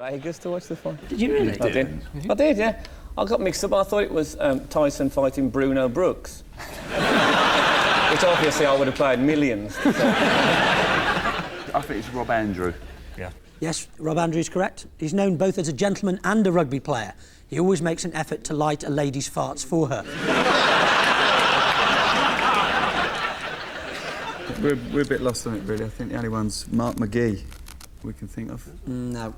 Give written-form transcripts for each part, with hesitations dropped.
Vegas to watch the fight. Did you really? I did, yeah. I got mixed up. I thought it was Tyson fighting Bruno Brooks. Which obviously I would have paid millions. So. I think it's Rob Andrew. Yeah. Yes, Rob Andrews correct. He's known both as a gentleman and a rugby player. He always makes an effort to light a lady's farts for her. We're a bit lost on it, really. I think the only one's Mark McGee we can think of. No.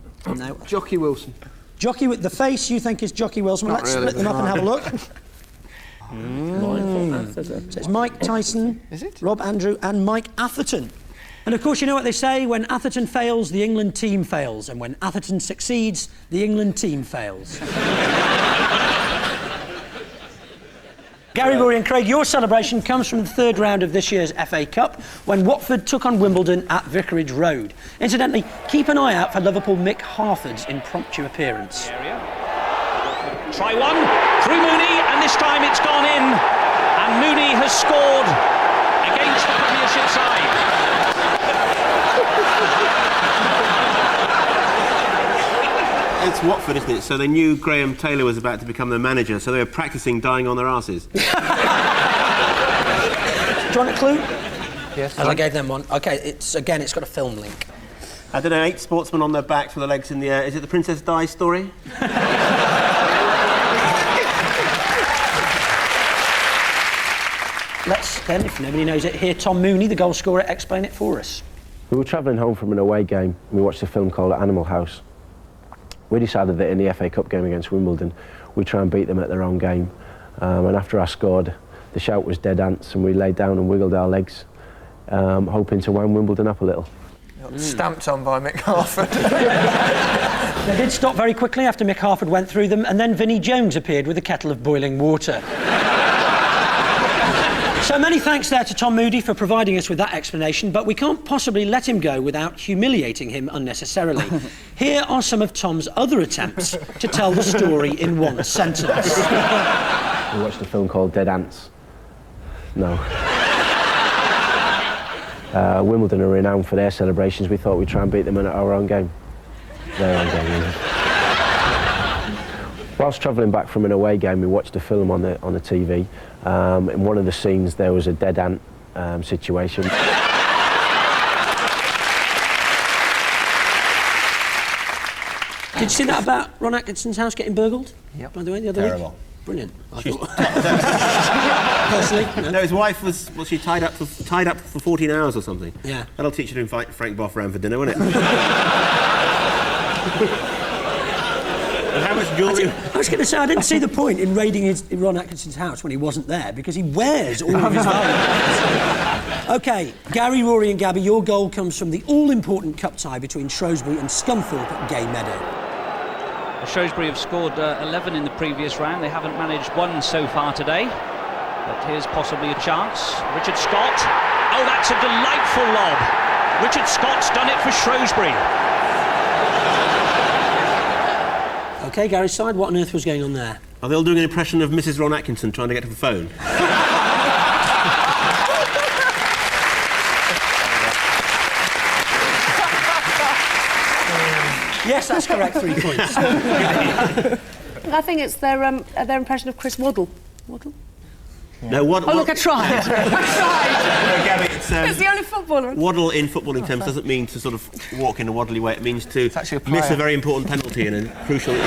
Jockey Wilson. Jockey with the face you think is Jockey Wilson. Well, let's split them up and have a look. So it's Mike Tyson, Rob Andrew and Mike Atherton. And of course, you know what they say, when Atherton fails, the England team fails. And when Atherton succeeds, the England team fails. Gary, Rory and Craig, your celebration comes from the third round of this year's FA Cup when Watford took on Wimbledon at Vicarage Road. Incidentally, keep an eye out for Liverpool Mick Harford's impromptu appearance. Try one, through Mooney, and this time it's gone in. And Mooney has scored against the Premiership side. It's Watford, isn't it? So they knew Graham Taylor was about to become their manager, so they were practising dying on their asses. Do you want a clue? Yes. As I gave them one. OK, it's got a film link. I don't know, 8 sportsmen on their backs with their legs in the air. Is it the Princess Di story? Let's then, if nobody knows it, hear Tom Mooney, the goal scorer, explain it for us. We were travelling home from an away game and we watched a film called Animal House. We decided that in the FA Cup game against Wimbledon, we'd try and beat them at their own game. And after I scored, the shout was dead ants and we laid down and wiggled our legs, hoping to wind Wimbledon up a little. Stamped on by Mick Harford. They did stop very quickly after Mick Harford went through them, and then Vinnie Jones appeared with a kettle of boiling water. So many thanks there to Tom Moody for providing us with that explanation, but we can't possibly let him go without humiliating him unnecessarily. Here are some of Tom's other attempts to tell the story in one sentence. We watched a film called Dead Ants. No. Wimbledon are renowned for their celebrations. We thought we'd try and beat them at our own game. Their own game. Whilst travelling back from an away game, we watched a film on the TV. In one of the scenes, there was a dead ant situation. Did you see that about Ron Atkinson's house getting burgled? Yep. By the way, the other Terrible. week? Brilliant. No, his wife was she tied up for 14 hours or something? Yeah. That'll teach you to invite Frank Boff round for dinner, won't it? And how much jewellery? I was going to say, I didn't see the point in raiding Ron Atkinson's house when he wasn't there, because he wears all of his valuables. OK, Gary, Rory and Gabby, your goal comes from the all-important cup tie between Shrewsbury and Scunthorpe at Gay Meadow. Shrewsbury have scored 11 in the previous round. They haven't managed one so far today. But here's possibly a chance. Richard Scott. Oh, that's a delightful lob. Richard Scott's done it for Shrewsbury. OK, Gary's side, what on earth was going on there? Are they all doing an impression of Mrs. Ron Atkinson trying to get to the phone? Yes, that's correct, 3 points. I think it's their impression of Chris Waddle. Waddle? Yeah. No, Waddle. Oh, look, I tried. I tried. No, Gabby, It's the only footballer. Waddle in footballing terms doesn't mean to sort of walk in a waddly way. It means to miss a very important penalty in a crucial to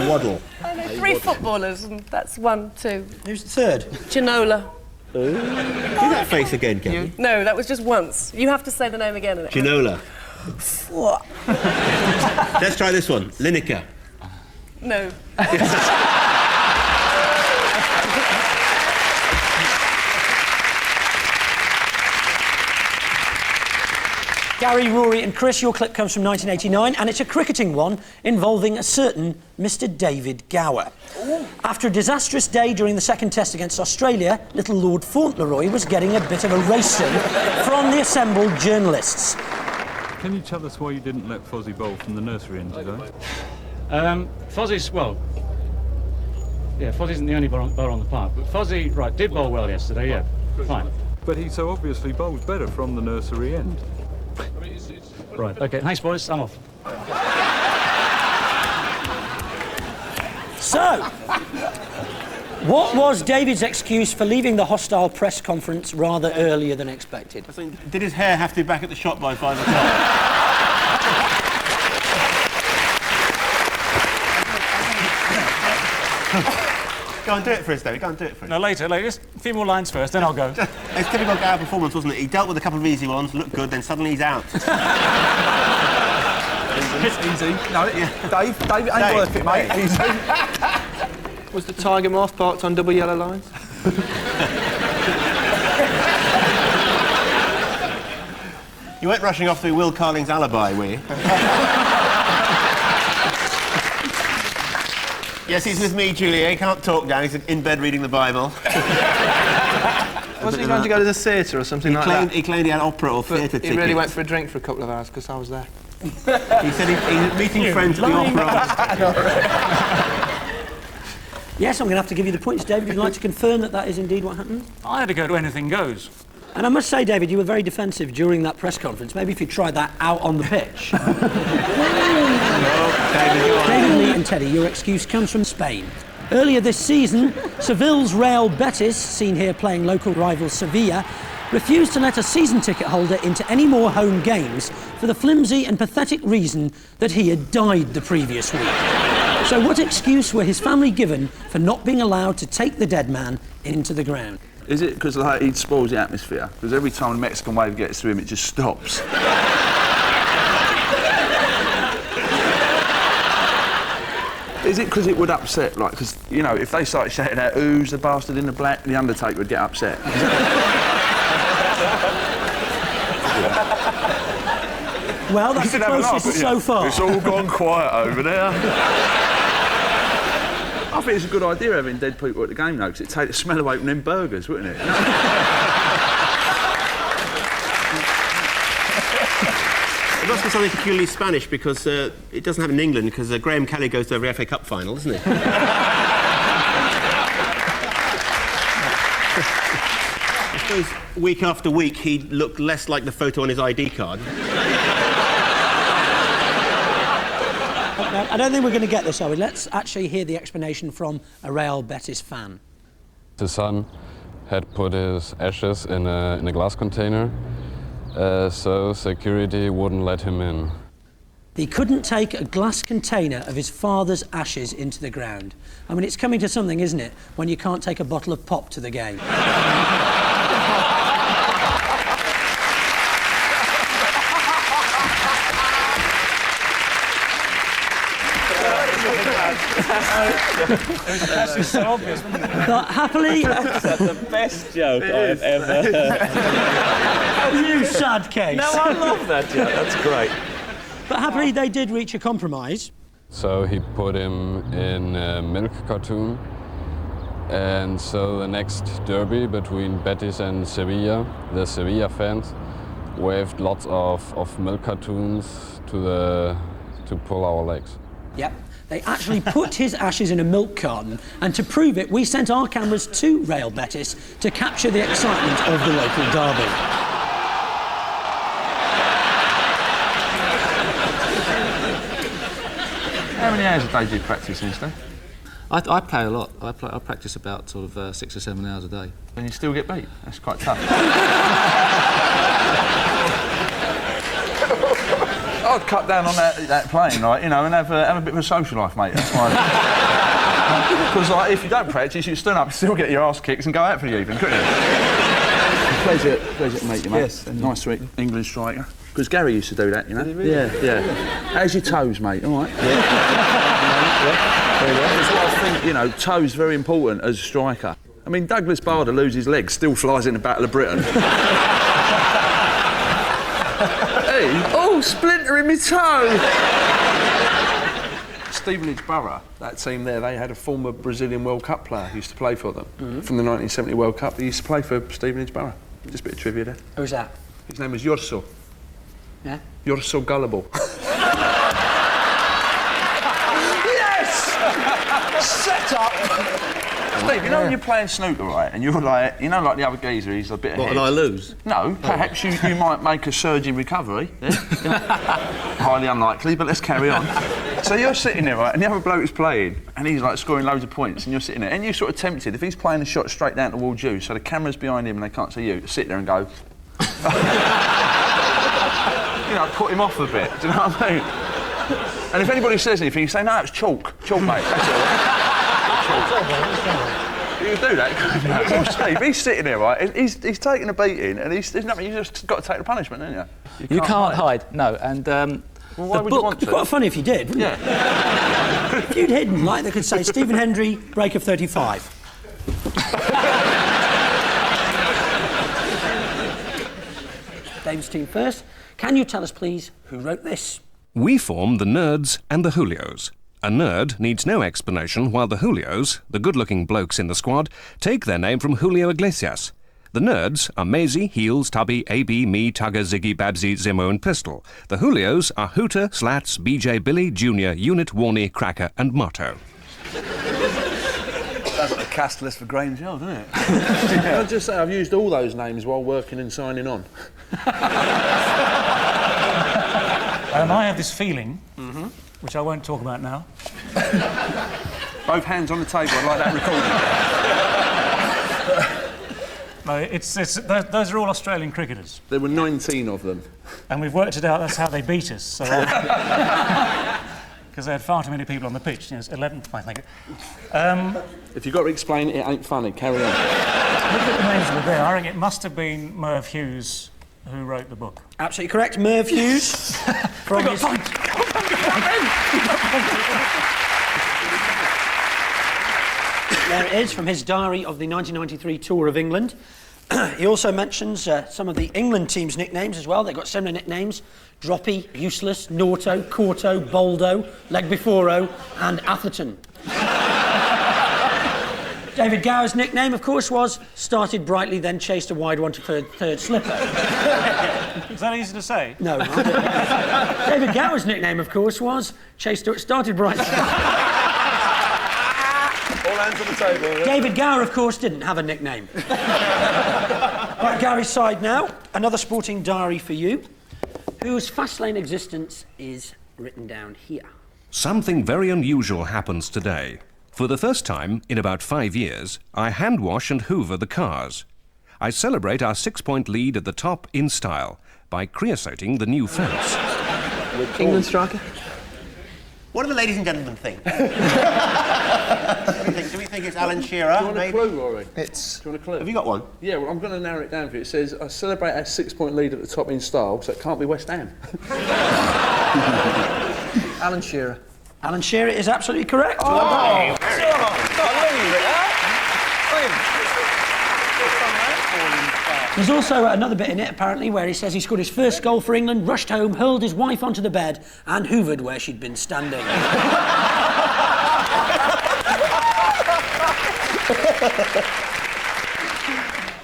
waddle. I know 3 footballers, and that's 1, 2. Who's the third? Ginola. Do that face again, Gabby. No, that was just once. You have to say the name again. Ginola. What? Let's try this one. Lineker. No. Gary, Rory and Chris, your clip comes from 1989, and it's a cricketing one involving a certain Mr. David Gower. Ooh. After a disastrous day during the second test against Australia, little Lord Fauntleroy was getting a bit of a racing from the assembled journalists. Can you tell us why you didn't let Fozzie bowl from the nursery end today? Fozzie's, well, yeah, Fozzie isn't the only bowler on the park, but Fozzie, right, did bowl well yesterday, yeah, fine. But he so obviously bowls better from the nursery end. Right, OK, thanks, boys, I'm off. So, what was David's excuse for leaving the hostile press conference rather earlier than expected? Did his hair have to be back at the shop by 5 o'clock? Go and do it for us, David. Go and do it for us. No, later. Just a few more lines first, then I'll go. It's typical Gower performance, wasn't it? He dealt with a couple of easy ones, looked good, then suddenly he's out. Easy. No, David ain't worth it, mate. Easy. Was the tiger moth parked on double yellow lines? You weren't rushing off through Will Carling's alibi, were you? Yes, he's with me, Julia. He can't talk now. He's in bed reading the Bible. Wasn't he going to go to the theatre or something like that? He claimed he had opera or theatre tickets. He really went for a drink for a couple of hours because I was there. He said he's meeting friends at the opera. Yes, I'm going to have to give you the points, David. Would you like to confirm that that is indeed what happened? I had to go to Anything Goes. And I must say, David, you were very defensive during that press conference. Maybe if you tried that out on the pitch. David, Lee and Teddy, your excuse comes from Spain. Earlier this season, Seville's Real Betis, seen here playing local rival Sevilla, refused to let a season ticket holder into any more home games for the flimsy and pathetic reason that he had died the previous week. So what excuse were his family given for not being allowed to take the dead man into the ground? Is it because he spoils the atmosphere? Because every time the Mexican wave gets to him, it just stops. Is it because it would upset, like, because, you know, if they started shouting out, who's the bastard in the black, the Undertaker would get upset. Well, that's the closest so far. It's all gone quiet over there. I think it's a good idea having dead people at the game, though, because it'd take the smell away from them burgers, wouldn't it? It must be something peculiarly Spanish because it doesn't happen in England because Graham Kelly goes to every FA Cup final, doesn't he? I suppose week after week he looked less like the photo on his ID card. I don't think we're going to get this, are we? Let's actually hear the explanation from a Real Betis fan. The son had put his ashes in a glass container, so security wouldn't let him in. He couldn't take a glass container of his father's ashes into the ground. I mean, it's coming to something, isn't it, when you can't take a bottle of pop to the game. That's so obvious, wasn't it? But happily... That's the best joke I've ever heard. You sad case. No, I love that joke. That's great. But happily they did reach a compromise. So he put him in a milk cartoon, and so the next derby between Betis and Sevilla, the Sevilla fans waved lots of milk cartoons to pull our legs. Yep. They actually put his ashes in a milk carton, and to prove it, we sent our cameras to Real Betis to capture the excitement of the local derby. How many hours a day do you practice, Mister? I play a lot. I practice about sort of 6 or 7 hours a day. And you still get beat? That's quite tough. I'd cut down on that playing, right, you know, and have a bit of a social life, mate. That's why. Because, like, if you don't practice, you stand up and still get your ass kicked and go out for the evening, couldn't you? Pleasure to meet you, mate. Yes. Nice sweet England striker. Because Gary used to do that, you know. Really? Yeah. How's your toes, mate? All right. Yeah. That's what I think, you know, toes very important as a striker. I mean, Douglas Bader loses his legs, still flies in the Battle of Britain. Hey, oh, splinter in my toe! Stevenage Borough, that team there, they had a former Brazilian World Cup player who used to play for them from the 1970 World Cup. He used to play for Stevenage Borough. Just a bit of trivia there. Who's that? His name was Jorso. Yeah? You're so gullible. Yes! Set up! Steve, you know when you're playing snooker, right, and you're like, you know, like the other geezer, he's a bit ahead. What, and I lose? No, perhaps you might make a surge in recovery. Yeah? Highly unlikely, but let's carry on. So you're sitting there, right, and the other bloke is playing, and he's like scoring loads of points, and you're sitting there, and you're sort of tempted, if he's playing a shot straight down towards you, so the camera's behind him and they can't see you, sit there and go... you know, put him off a bit, do you know what I mean? And if anybody says anything, you say, no, it's chalk, mate, that's all. Chalk. You do that. Poor Steve, he's sitting there, right, he's taking a beating, and there's nothing, you just got to take the punishment, don't you? You can't hide, no, and... well, why would you want to? It'd be quite funny if you did, wouldn't it? If you'd hidden, like they could say, Stephen Hendry, break of 35. David's team first. Can you tell us, please, who wrote this? We form the Nerds and the Julios. A nerd needs no explanation, while the Julios, the good-looking blokes in the squad, take their name from Julio Iglesias. The Nerds are Maisie, Heels, Tubby, AB, me, Tugger, Ziggy, Babsy, Zimmo and Pistol. The Julios are Hooter, Slats, BJ, Billy, Junior, Unit, Warney, Cracker and Motto. Sounds like a cast list for Grange Hill, doesn't it? I'll just say I've used all those names while working and signing on. I have this feeling, which I won't talk about now. Both hands on the table, I like that recording. No, those are all Australian cricketers. There were 19 of them. And we've worked it out, that's how they beat us. So, because they had far too many people on the pitch. Yes, 11, I think. If you've got to explain it, it ain't funny. Carry on. Look at the names that were there. I think it must have been Merv Hughes who wrote the book. Absolutely correct, Merv Hughes. From his... There it is, from his diary of the 1993 tour of England. He also mentions some of the England team's nicknames as well. They've got similar nicknames: Droppy, Useless, Norto, Corto, Boldo, Leg Before-o and Atherton. David Gower's nickname, of course, was Started Brightly, then Chased a Wide One to Third Slipper. Is that easy to say? No. David Gower's nickname, of course, was Started Brightly. All hands on the table. Yeah? David Gower, of course, didn't have a nickname. Right, Gary's side now. Another sporting diary for you, whose fast lane existence is written down here. Something very unusual happens today. For the first time in about 5 years, I hand wash and hoover the cars. I celebrate our 6-point lead at the top in style by creosoting the new fence. England striker. What do the ladies and gentlemen think? Do we think it's Alan Shearer? Do you want a clue, Rory? Do you want a clue? Have you got one? Yeah, well, I'm going to narrow it down for you. It says, I celebrate our 6-point lead at the top in style, so it can't be West Ham. Alan Shearer. Alan Shearer is absolutely correct. Oh, There's also another bit in it, apparently, where he says he scored his first goal for England, rushed home, hurled his wife onto the bed and hoovered where she'd been standing.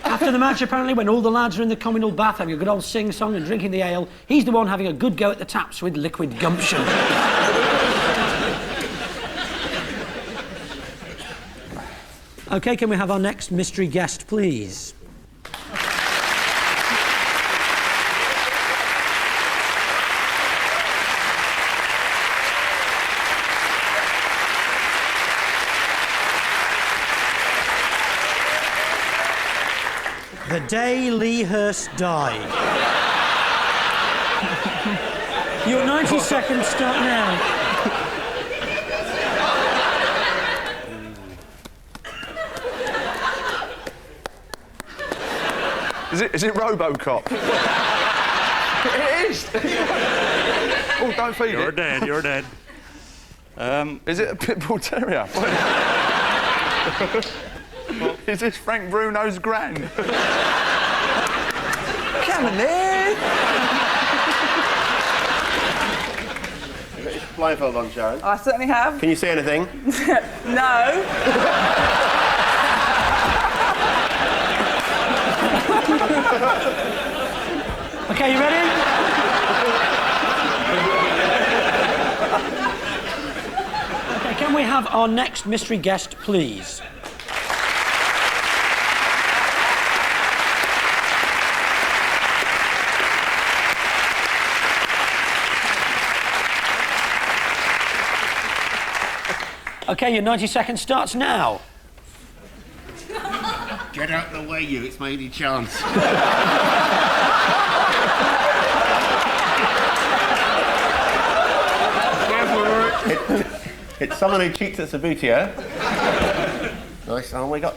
After the match, apparently, when all the lads are in the communal bath having a good old sing-song and drinking the ale, he's the one having a good go at the taps with liquid gumption. OK, can we have our next mystery guest, please? The day Lee Hurst died. Your 90 seconds start now. Is it RoboCop? It is! Oh, don't feed You're it. dead, you're dead. Is it a Pitbull Terrier? Is this Frank Bruno's grand? Come on there! You've got your blindfold on, Sharon. I certainly have. Can you see anything? No. OK, you ready? OK, can we have our next mystery guest, please? OK, your 90 seconds starts now. Get out of the way, you. It's my only chance. It's someone who cheats at Sabutia. Nice arm we got.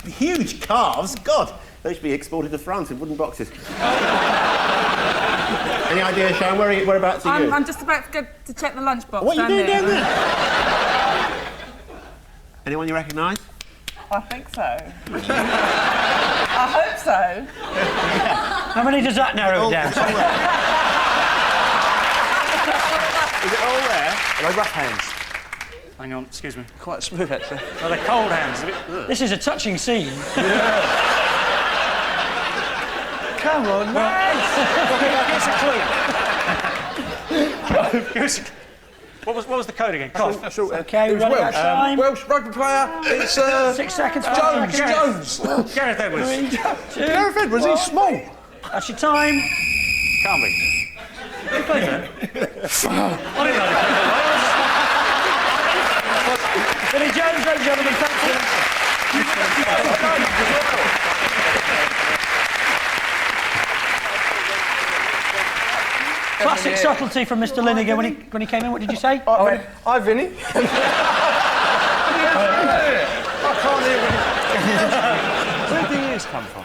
Huge calves. God, they should be exported to France in wooden boxes. Any idea, Sharon? Whereabouts are you? I'm just about to go to check the lunchbox. What are you doing down there? Anyone you recognise? I think so. I hope so. How many does that narrow it down? Is it all there? Are they rough hands? Hang on, excuse me. Quite smooth, actually. Are they cold hands? A bit, This is a touching scene. Come on, Here's a clue. What was the code again? OK, It was running out of time. Welsh rugby player. It's 6 seconds. Jones. Gareth Edwards. 3, 2, Gareth Edwards, he's small. That's your time. Can't be. Who played that? I didn't know. Billy Jones, ladies and gentlemen, thank you. Classic subtlety from Mr. Lineker when he came in. What did you say? Hi, Vinny. I can't hear Where did the ears come from?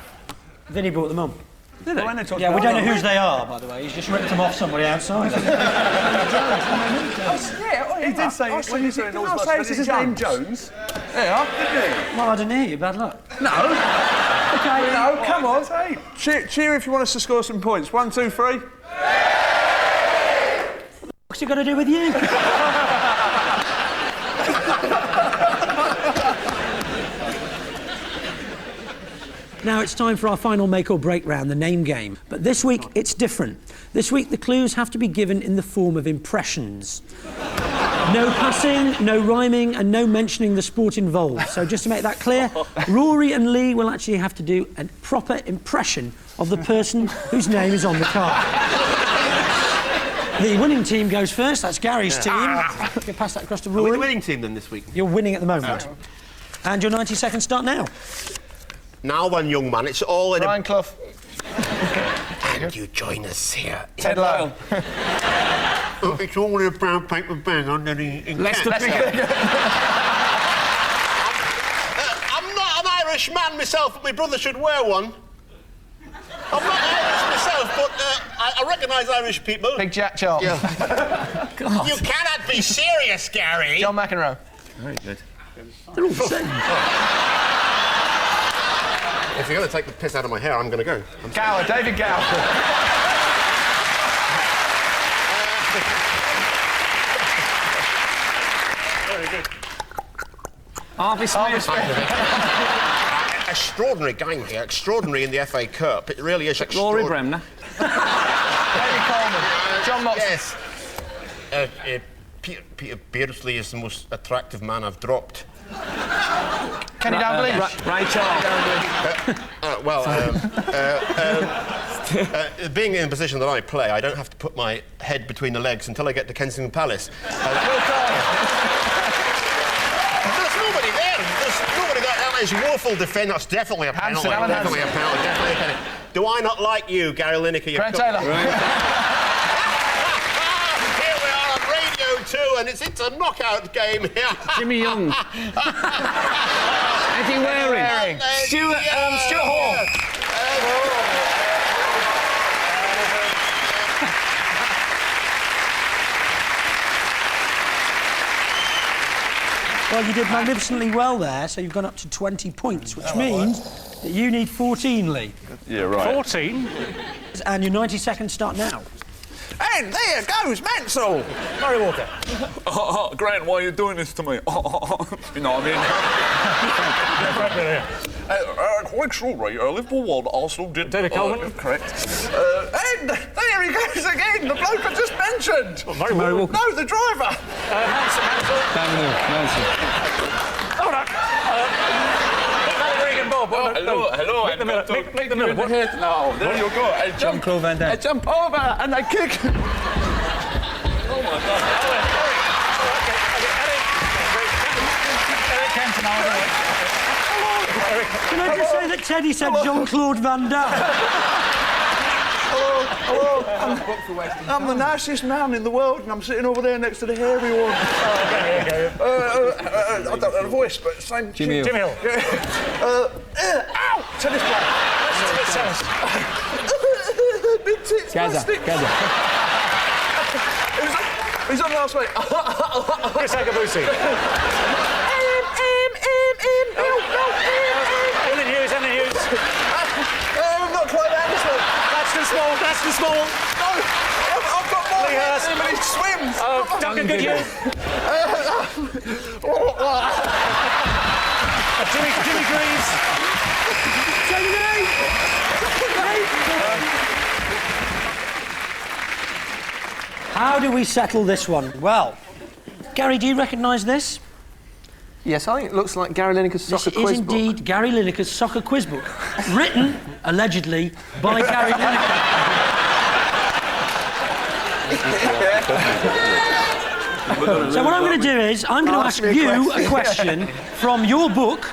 Vinny brought them on. Did they? Yeah, we don't know whose they are, by the way. He's just ripped them off somebody outside. He did say when you said is his name Jones? Yeah, didn't Well, I didn't hear you. Bad luck. he? No. OK. No, come on. Cheer if you want us to score some points. 1, 2, 3. What's it got to do with you? Now it's time for our final make or break round, the name game. But this week it's different. This week the clues have to be given in the form of impressions. No passing, no rhyming, and no mentioning the sport involved. So just to make that clear, Rory and Lee will actually have to do a proper impression of the person whose name is on the card. The winning team goes first. That's Gary's team. You pass that across to Rory. Are we the winning team then this week? You're winning at the moment. And your 90 seconds start now. Now then, young man, it's all in Ryan Clough. And you join us here. Ted Lowe. It's all in a brown paper bag under the... Leicester Pickett. I'm not an Irish man myself, but my brother should wear one. I'm not Irish myself, but I recognise Irish people. Big Jack Charles. Yeah. You cannot be serious, Gary. John McEnroe. Very good. They're all the same. If you're going to take the piss out of my hair, I'm going to go. Gower, David Gower. Very good. Harvey Smith. Extraordinary game here. Extraordinary in the FA Cup. It really is Rory extraordinary. Bremner. David Coleman. John Moxley. Yes. Peter Beardsley is the most attractive man I've dropped. Kenny Dalglish. Ray Charles. Being in the position that I play, I don't have to put my head between the legs until I get to Kensington Palace. There's nobody there. There's nobody there. That is woeful defence. That's definitely a penalty. Alan Definitely a penalty. Definitely a penalty. Do I not like you, Gary Lineker? Grant Taylor. Here we are on Radio 2, and it's a knockout game here. Jimmy Young. Eddie Waring. Stuart Hall. Well, you did magnificently well there, so you've gone up to 20 points, which means that you need 14, Lee. Yeah, right. 14? And your 90 seconds start now. And there goes Mansell. Murray Walker. Grant, why are you doing this to me? You know what I mean? Quite extraordinary. Liverpool won, Arsenal did. David Coleman. Correct. And there he goes again, the bloke I just mentioned. Murray Walker. No, the driver. Manson. Hold on. Bob. Hello. Make the middle. What? No, there you go. I jump over and I jump over and I kick. Oh my God. Clinton, I was Can I just say that Teddy said Jean-Claude Van Damme? Hello, I'm the nicest man in the world, and I'm sitting over there next to the hairy one. I don't know the voice, but same. Jimmy Hill. Jimmy Hill. Ow! Tennis player. Tennis. Big tits. Gaza. He's on last week. Chris Agabusi. Ellen Hughes. I'm not quite that this one. That's the small. No, I've got more. Lee Hurst. But he swims. Duncan Goodyear. Jimmy Greaves. How do we settle this one? Well, Gary, do you recognise this? Yes, I think it looks like Gary Lineker's soccer This quiz is book. indeed Gary Lineker's soccer quiz book, written, allegedly, by Gary Lineker. So what I'm going to do is, I'm going to ask you a question from your book.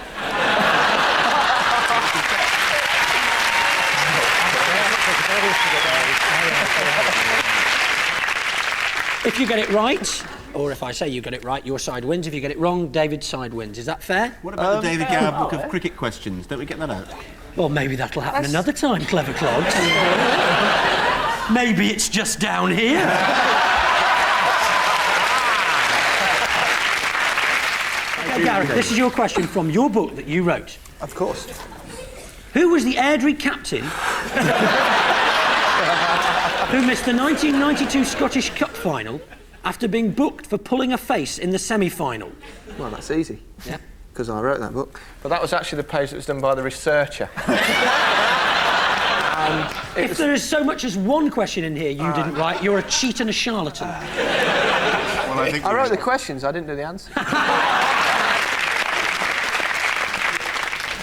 If you get it right, or if I say you get it right, your side wins. If you get it wrong, David's side wins. Is that fair? What about the David Gower book of cricket questions? Don't we get that out? Well, maybe that'll happen another time, clever clogs. Maybe it's just down here. Okay, Gary, this is your question from your book that you wrote. Of course. Who was the Airdrie captain who missed the 1992 Scottish Cup final after being booked for pulling a face in the semi-final? Well, that's easy. Yeah. Because I wrote that book. But that was actually the page that was done by the researcher. If there is so much as one question in here you didn't write, you're a cheat and a charlatan. Well, I wrote the questions, I didn't do the answers.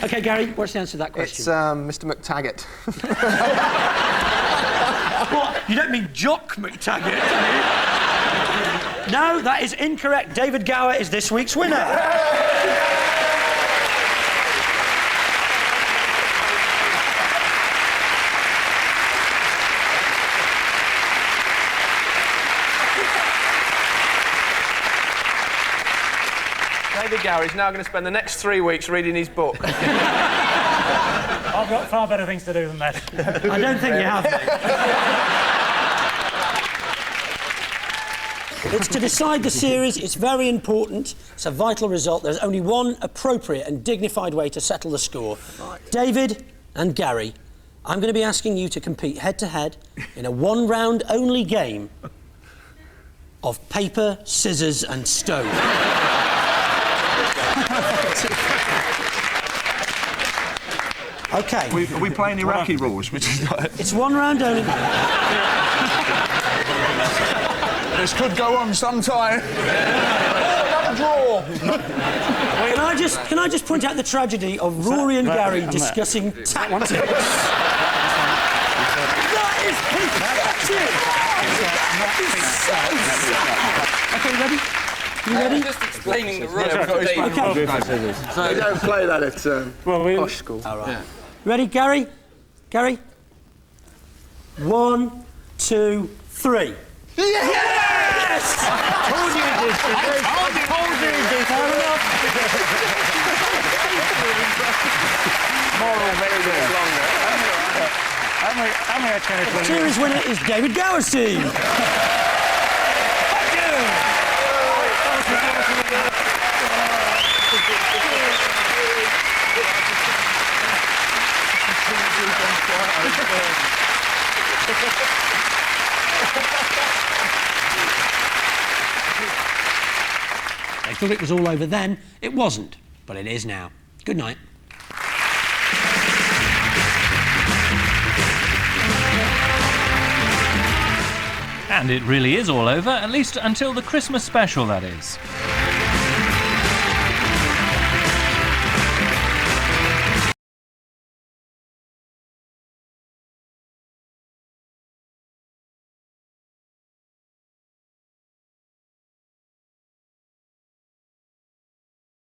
OK, Gary, what's the answer to that question? It's Mr McTaggart. What? You don't mean Jock McTaggart, do you? No, that is incorrect. David Gower is this week's winner. David Gower is now going to spend the next 3 weeks reading his book. I've got far better things to do than that. I don't think you have, mate. It's to decide the series. It's very important. It's a vital result. There's only one appropriate and dignified way to settle the score. Right. David and Gary, I'm going to be asking you to compete head-to-head in a one-round-only game of paper, scissors and stone. OK. Are we playing Iraqi rules? Which is It's one round only. This could go on sometime. Another draw. Can I just point out the tragedy of Rory and Gary discussing tactics? That is pathetic. OK, ready? You ready? Just explaining the rules. Okay. So we don't play that at Posh School. All right. Yeah. Ready, Gary? Gary? 1, 2, 3. Yes! I told you it did. Fair enough. Moral very good. How many tennis The series winner is David Gower's team. They thought it was all over then. It wasn't, but it is now. Good night. And it really is all over, at least until the Christmas special, that is.